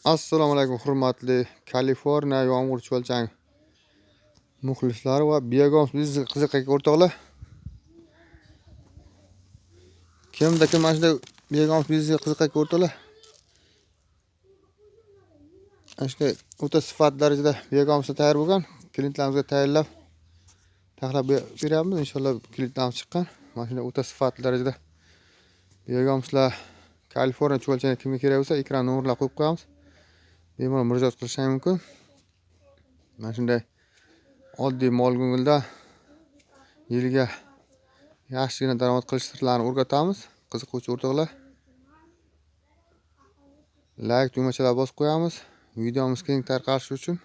Assalomu alaykum hurmatli Kaliforniya yomg'ir cho'lchang muxlislari va Begums biznes qiziqlik o'rtoqlar. Kimda kim mana shunday Begums biznes qiziqlik o'rtoqlar. Ashta o'ta sifat darajada Begumsda tayyor bo'lgan klientlarimizga tayyorlab taxlab beryapmiz. Inshaalloh klientlarimiz chiqqan. Mana shunday o'ta sifat darajada Begumslar Kaliforniya cho'lchang kimga kerak bo'lsa ekran nomerlar qo'yib qo'yamiz. Bemalol murojaat qilishingiz mumkin. Mana shunday oddiy mol ko'ngilda yiliga yaxshigina daromad qilish sirlarini o'rgatamiz. Qiziquvchi o'rtoqlar, like tugmachalar bosib qo'yamiz. Videomiz keng tarqalishi uchun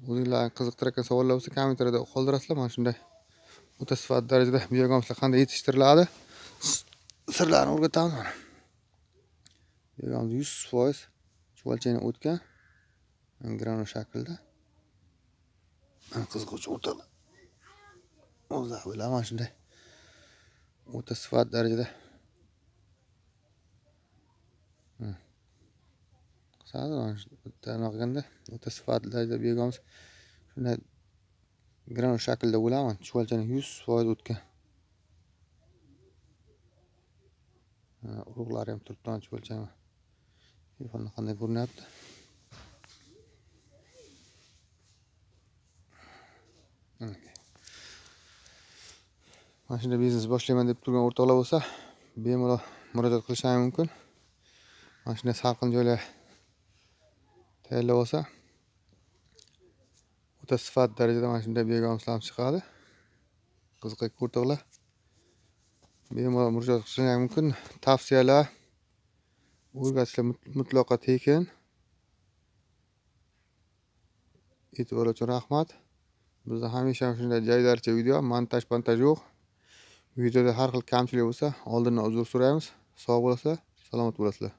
o'zingizlarni qiziqtirayotgan savollar bo'lsa kommentariyada qoldirasizlar. Mana shunday o'ta sifat darajada Begumslar qanday yetishtiriladi sirlarini o'rgatamiz. Begums 100% cho'lchangdan o'tgan granul shaklda. Qiziquvchi o'rtoqlar, o'zlar bilan mana shunday o'ta sifat darajada o'ta sifat darajada Begums shunday granul shaklda bo'ladi. Cho'lchangdan 100% o'tgan. Urug'lari ham turibdi cho'lchang. Telefonda qanday ko'rinyapti? Mana shunday biznes boshlayman deb turgan o'rtoqlar bo'lsa, bemalol murojaat qilishingiz mumkin. Mana shunday salqin joylar tayyorlab olsa, o'ta sifat darajada mana shunday Begumslar chiqadi. Qiziqlik o'rtoqlar, bemalol murojaat qilishingiz mumkin. Tavsiyalar, o'rgatishlar mutlaqo tekin. E'tibor uchun rahmat. Bizda hamisha shunday joylarcha video, montaj yo'q. Videoda har xil kamchilik bo'lsa, oldindan uzr so'raymiz. Sog' bo'lasizlar, salomat bo'lasizlar.